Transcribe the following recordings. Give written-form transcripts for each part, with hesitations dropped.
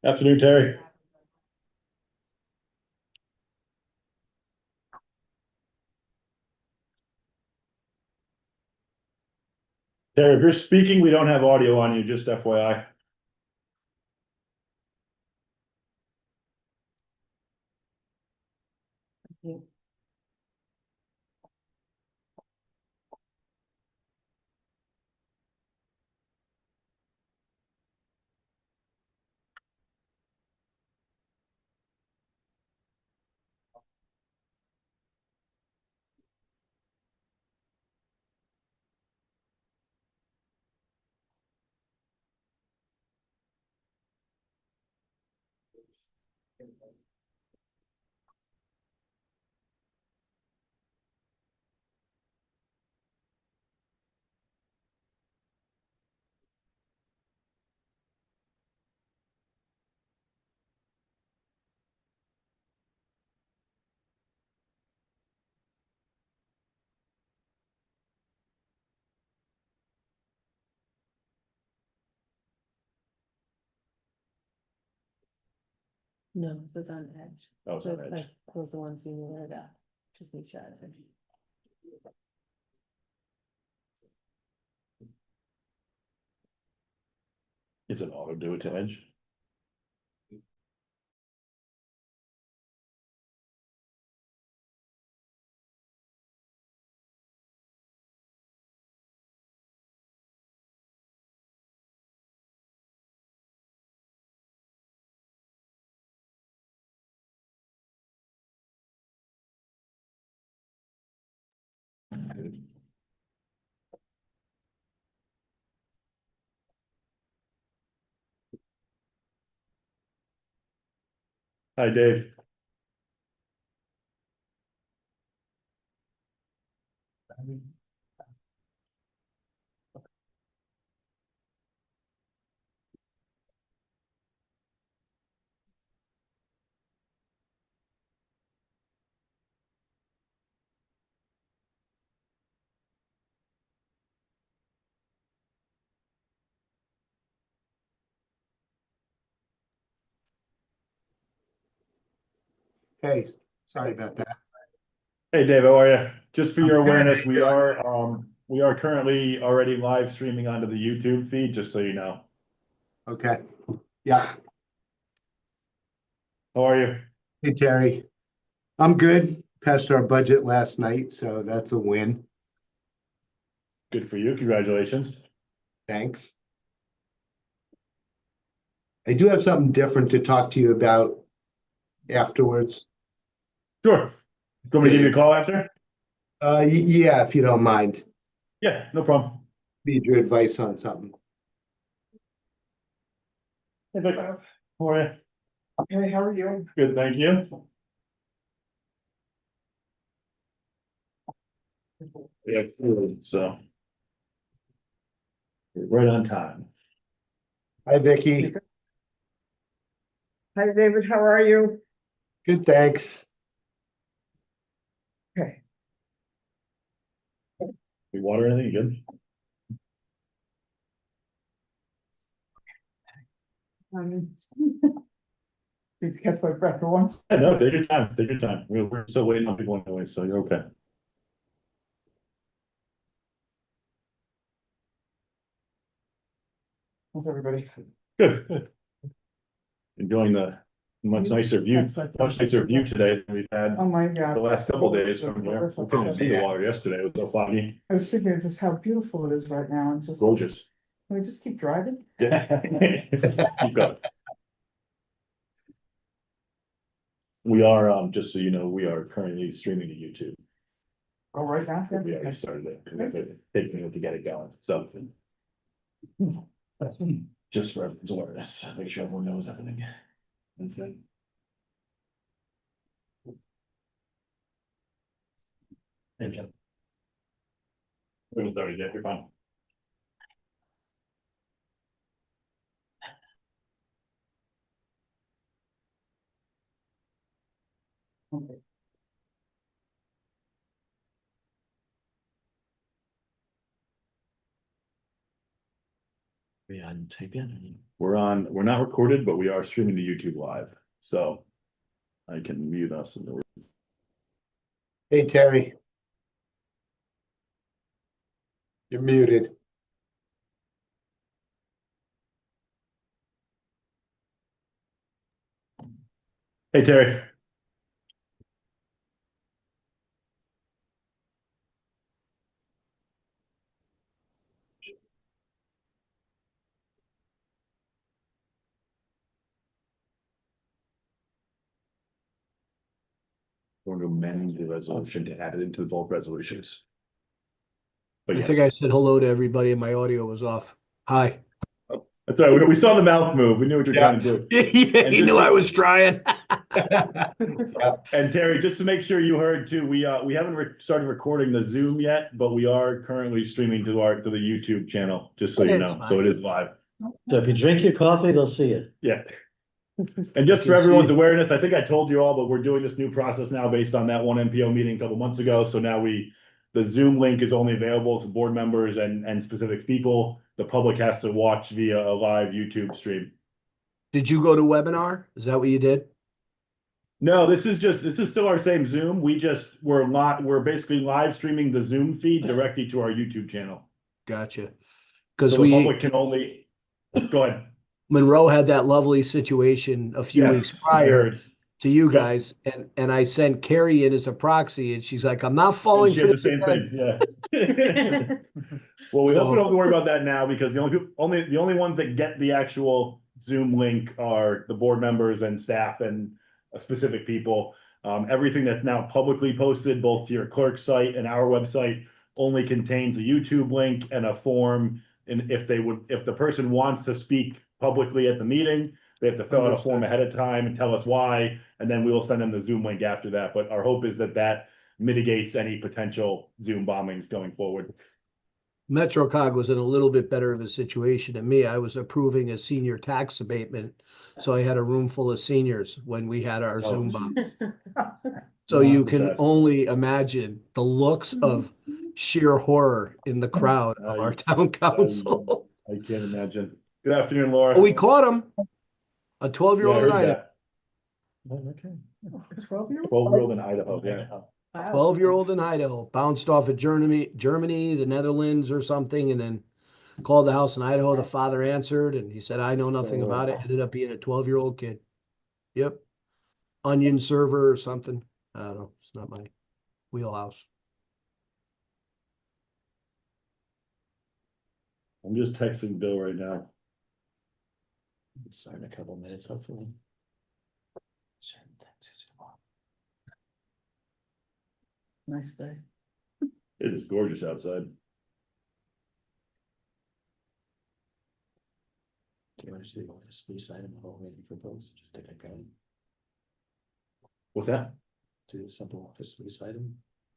Afternoon, Terry. Terry, if you're speaking, we don't have audio on you, just FYI. No, so it's on edge. Oh, it's on edge. Those are the ones you knew about. Just make sure it's in. Is it auto do it to edge? Hi, Dave. Hey, sorry about that. Hey, Dave, how are you? Just for I'm your good. awareness, How you doing? we are currently already live streaming onto the YouTube feed, just so you know. Okay. Yeah. How are you? Hey, Terry. I'm good. Passed our budget last night, so that's a win. Good for you. Congratulations. Thanks. I do have something different to talk to you about afterwards. Sure. Do you want me to give you a call after? Yeah, if you don't mind. Yeah, no problem. Need your advice on something. Hey, Vic. How are you? Hey, how are you? Good, thank you. Yeah, so. Right on time. Hi, Vicky. Hi, David, how are you? Good, thanks. Okay. You water anything? You good? Need to catch my breath for once. Yeah, no, take your time, take your time. We're still waiting on people anyway, so you're okay. How's everybody? Good, good. Enjoying the much nicer view today than we've had Oh, my the God. last couple of days from here. We couldn't see the water yesterday. It was so foggy, I was thinking just how beautiful it is right now and just, gorgeous. can we just keep driving? Yeah. Keep going. We are, just so you know, we are currently streaming to YouTube. Oh, right now? We already started it. We have to take a minute to get it going, so. Just for everyone's awareness, make sure everyone knows everything. That's good. Thank you. We can start it, yeah, you're fine. Okay. Yeah, and tape in. We're not recorded, but we are streaming to YouTube live, so I can mute us in the. Hey, Terry. You're muted. Hey, Terry. Going to amend the resolution to add it into the bulk resolutions. But I yes, think I said hello to everybody and my audio was off. Hi. that's right. We saw the mouth move. We knew what you're trying to do. Yeah, you knew I was trying. And Terry, just to make sure you heard too, we haven't started recording the Zoom yet, but we are currently streaming to the YouTube channel, just so you That's know. fine. So it is live. So if you drink your coffee, they'll see it. Yeah. And just for can everyone's see- awareness, I think I told you all, but we're doing this new process now based on that one MPO meeting a couple months ago. So now the Zoom link is only available to board members and specific people. The public has to watch via a live YouTube stream. Did you go to webinar? Is that what you did? No, this is still our same Zoom. We're basically live streaming the Zoom feed directly to our YouTube channel. Gotcha. So Because the public can only, go ahead. Monroe had that lovely situation a few weeks Yes, I prior heard. to you Yep. guys, and I sent Carrie in as a proxy, and she's like, I'm not And falling she for had the this same again. thing, yeah. Well, we hope we So- don't have to worry about that now because the only ones that get the actual Zoom link are the board members and staff and specific people. Everything that's now publicly posted, both to your clerk's site and our website, only contains a YouTube link and a form. And if the person wants to speak publicly at the meeting, they have to fill out a form ahead of time and tell us why, and then we will send them the Zoom link after that. But our hope is that mitigates any potential Zoom bombings going forward. MetroCOG was in a little bit better of a situation than me. I was approving a senior tax abatement, so I had a room full of seniors when we had our Oh, Zoom geez. bomb. So Not you the can best. only imagine the looks of sheer horror in the crowd of our town council. I can't imagine. Good afternoon, Laura. Oh, we caught him. A Yeah, I 12-year-old heard in Idaho. that. Oh, okay. 12-year-old? 12-year-old in Idaho, yeah. Wow. 12-year-old in Idaho, bounced off of Germany, the Netherlands or something, and then called the house in Idaho. The father answered and he said, I know nothing about it. Ended up being a 12-year-old kid. Yep. Onion server or something. I don't know. It's not my wheelhouse. I'm just texting Bill right now. It's starting in a couple minutes, hopefully. Sure, thanks. Nice day. It is gorgeous outside. Do you want to do the office lease item while waiting for those? Just take a gun, What's that? do the simple office lease item.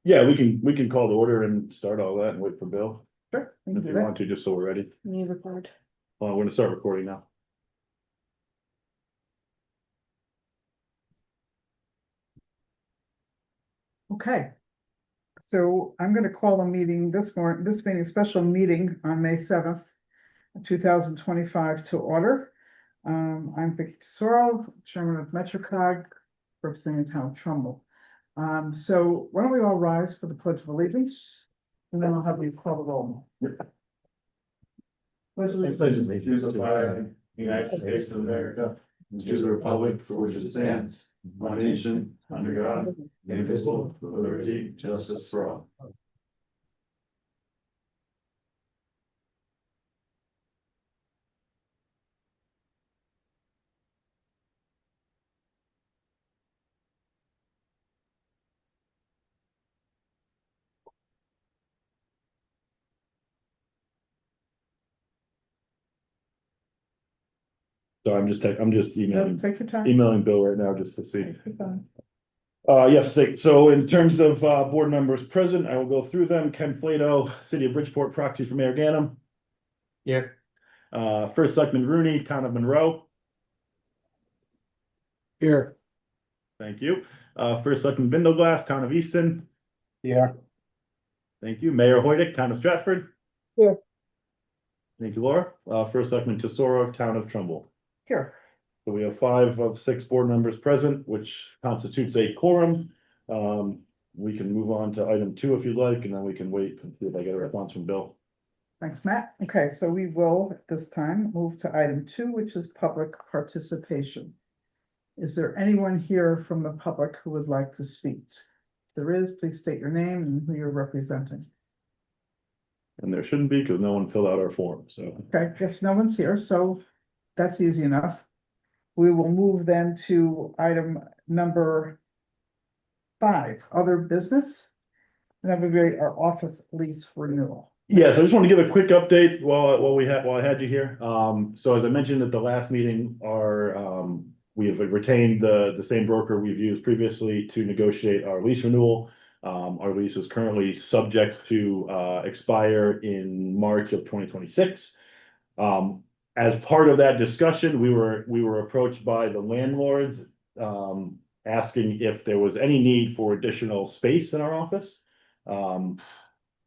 Yeah, we can call the order and start all that and wait for Bill Sure. we can if do you that. want to, just so we're ready. Me record. Well, we're gonna start recording now. Okay. So I'm going to call a meeting this being a special meeting on May 7th, 2025 to order. I'm Vicky Tesoro, Chairman of MetroCOG, representing the town of Trumbull. So why don't we all rise for the Pledge of Allegiance, and then I'll have you call the roll. Pledge allegiance. to the flag, United States of America, and to the republic for which it stands, one nation, under God, indivisible, with liberty, and justice for all. So I'm just Take your time. emailing Bill right now just to see. Take your time. Yes, so in terms of board members present, I will go through them. Ken Flato, City of Bridgeport, proxy for Mayor Ganem. Here. First Selectman Rooney, Town of Monroe. Here. Thank you. First Selectman Vindoglass, Town of Easton. Yeah. Thank you. Mayor Hoydick, Town of Stratford. Here. Thank you, Laura. First Selectman Tesoro, Town of Trumbull. Here, So we have 5 of 6 board members present, which constitutes a quorum. We can move on to item 2 if you'd like, and then we can wait and see if I get a response from Bill. thanks, Matt. Okay, so we will at this time move to item 2, which is public participation. Is there anyone here from the public who would like to speak? If there is, please state your name and who you're representing. And there shouldn't be because no one filled out our form, so. Okay, guess no one's here, so that's easy enough. We will move then to item number 5, other business. And that would be our office lease renewal. Yeah, so I just want to give a quick update while I had you here. So as I mentioned at the last meeting, we have retained the same broker we've used previously to negotiate our lease renewal. Our lease is currently subject to expire in March of 2026. As part of that discussion, we were approached by the landlords asking if there was any need for additional space in our office.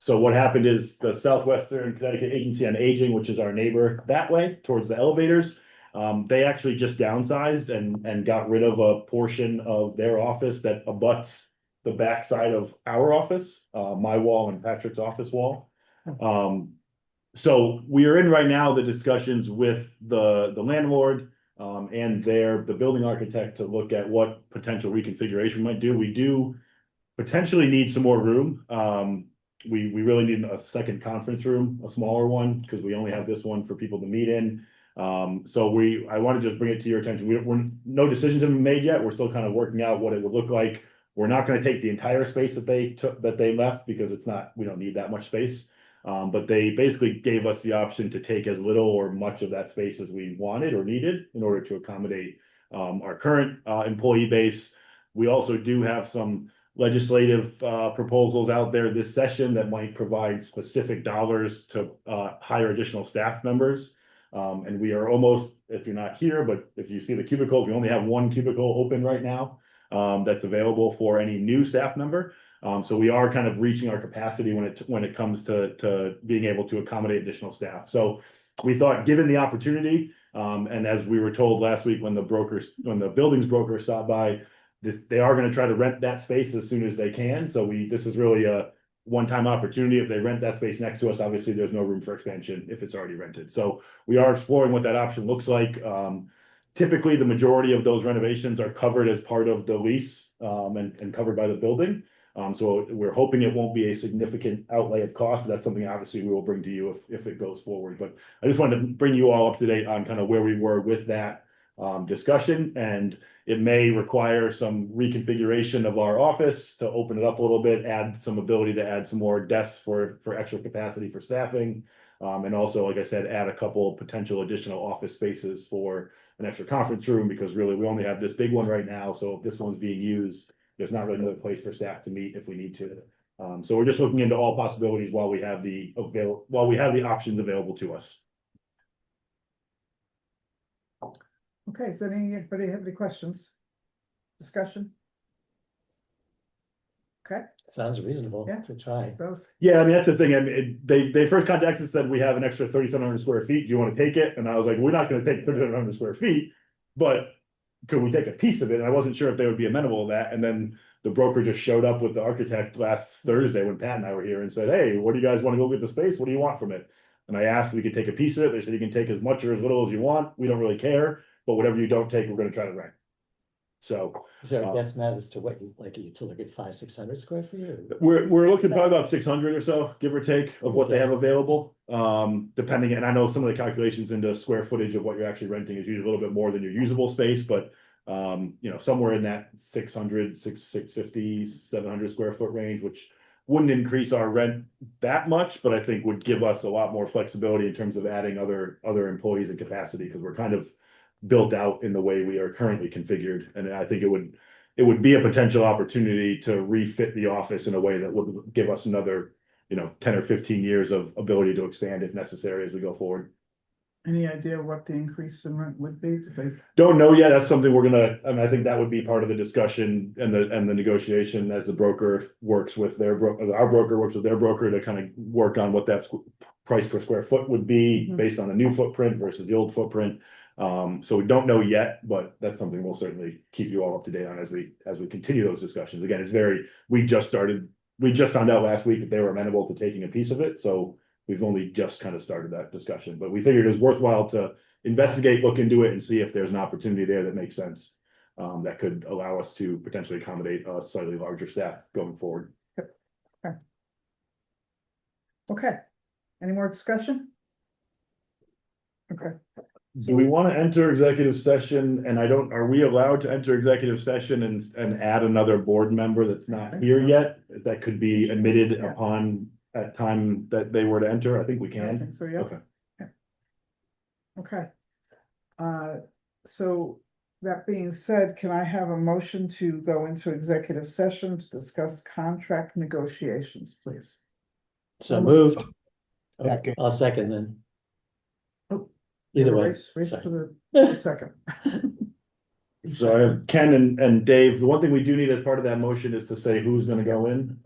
So what happened is the Southwestern Connecticut Agency on Aging, which is our neighbor that way towards the elevators, they actually just downsized and got rid of a portion of their office that abuts the backside of our office, my wall and Patrick's office wall. So we are in right now the discussions with the landlord and the building architect to look at what potential reconfiguration we might do. We do potentially need some more room. We really need a second conference room, a smaller one, because we only have this one for people to meet in. So I want to just bring it to your attention. No decisions have been made yet. We're still kind of working out what it would look like. We're not going to take the entire space that they left because we don't need that much space. But they basically gave us the option to take as little or much of that space as we wanted or needed in order to accommodate our current employee base. We also do have some legislative proposals out there this session that might provide specific dollars to hire additional staff members. And we are almost, if you're not here, but if you see the cubicles, we only have 1 cubicle open right now that's available for any new staff member. So we are kind of reaching our capacity when it comes to being able to accommodate additional staff. So we thought, given the opportunity, and as we were told last week when the buildings broker stopped by, they are going to try to rent that space as soon as they can. So this is really a one-time opportunity. If they rent that space next to us, obviously there's no room for expansion if it's already rented. So we are exploring what that option looks like. Typically, the majority of those renovations are covered as part of the lease and covered by the building. So we're hoping it won't be a significant outlay of cost, but that's something obviously we will bring to you if it goes forward. But I just wanted to bring you all up to date on kind of where we were with that discussion, and it may require some reconfiguration of our office to open it up a little bit, add some ability to add some more desks for extra capacity for staffing. And also, like I said, add a couple potential additional office spaces for an extra conference room, because really we only have this big one right now. So if this one's being used, there's not really another place for staff to meet if we need to. So we're just looking into all possibilities while we have the options available to us. Okay, does anybody have any questions? Discussion? Okay, Sounds reasonable Yeah. to try. those, Yeah, I mean, that's the thing. I mean, they first contacted us and said, we have an extra 3,700 square feet. Do you want to take it? And I was like, we're not going to take 3,700 square feet, but could we take a piece of it? And I wasn't sure if they would be amenable to that. And then the broker just showed up with the architect last Thursday when Pat and I were here and said, hey, what do you guys want to go get the space? What do you want from it? And I asked if we could take a piece of it. They said, you can take as much or as little as you want. We don't really care, but whatever you don't take, we're going to try to rent. So Is there a guess, Matt, as to what you like, you to look at 500-600 square feet? we're looking probably about 600 or so, give or take, of what they have available. Depending, and I know some of the calculations into square footage of what you're actually renting is usually a little bit more than your usable space, but somewhere in that 600, 650, 700 square foot range, which wouldn't increase our rent that much, but I think would give us a lot more flexibility in terms of adding other employees and capacity, because we're kind of built out in the way we are currently configured. And I think it would be a potential opportunity to refit the office in a way that would give us another, 10 or 15 years of ability to expand if necessary as we go forward. Any idea what the increase in rent would be? Did they? Don't know yet. That's something we're gonna, I mean, I think that would be part of the discussion and the negotiation as the broker works with our broker works with their broker to kind of work on what that price per square foot would be Mhm. based on the new footprint versus the old footprint. So we don't know yet, but that's something we'll certainly keep you all up to date on as we continue those discussions. Again, we just found out last week that they were amenable to taking a piece of it, so we've only just kind of started that discussion, but we figured it was worthwhile to investigate, look into it and see if there's an opportunity there that makes sense. That could allow us to potentially accommodate a slightly larger staff going forward. Okay, any more discussion? Okay, Do we want to enter executive session? And are we allowed to enter executive session and add another board member that's not here yet? That could be admitted Yeah. upon at time that they were to enter? I think we I can. think so, yeah. Okay. Okay. So that being said, can I have a motion to go into executive session to discuss contract negotiations, please? So moved. Oh, Second. I'll second then. Oh, Either way. Race to sorry. the second. So I have Ken and Dave. The one thing we do need as part of that motion is to say who's gonna go in.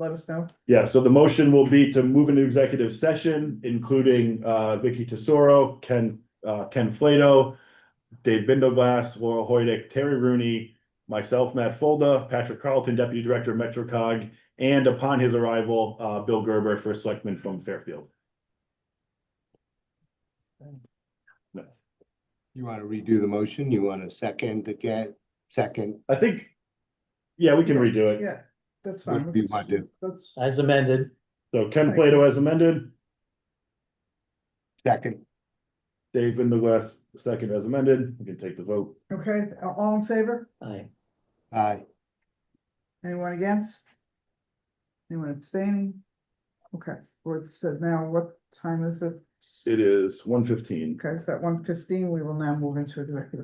Let us know. Yeah, so the motion will be to move into executive session, including Vicky Tesoro, Ken Flato, Dave Bindoglass, Laurel Hoydick, Terry Rooney, myself, Matt Folda, Patrick Carlton, Deputy Director of MetroCOG, and upon his arrival, Bill Gerber, First Selectman from Fairfield. You want to redo the motion? You want a second again? Second, I think, yeah, we can redo it. Yeah, that's What fine. do you want to do? That's, As amended. So Ken Flato as amended, second, Dave Bindoglass, second as amended. We can take the vote. okay, all in favor? Aye. aye. Anyone against? Anyone abstaining? Okay, well, it said now, what time is it? It is 1:15. Okay, so at 1:15, we will now move into executive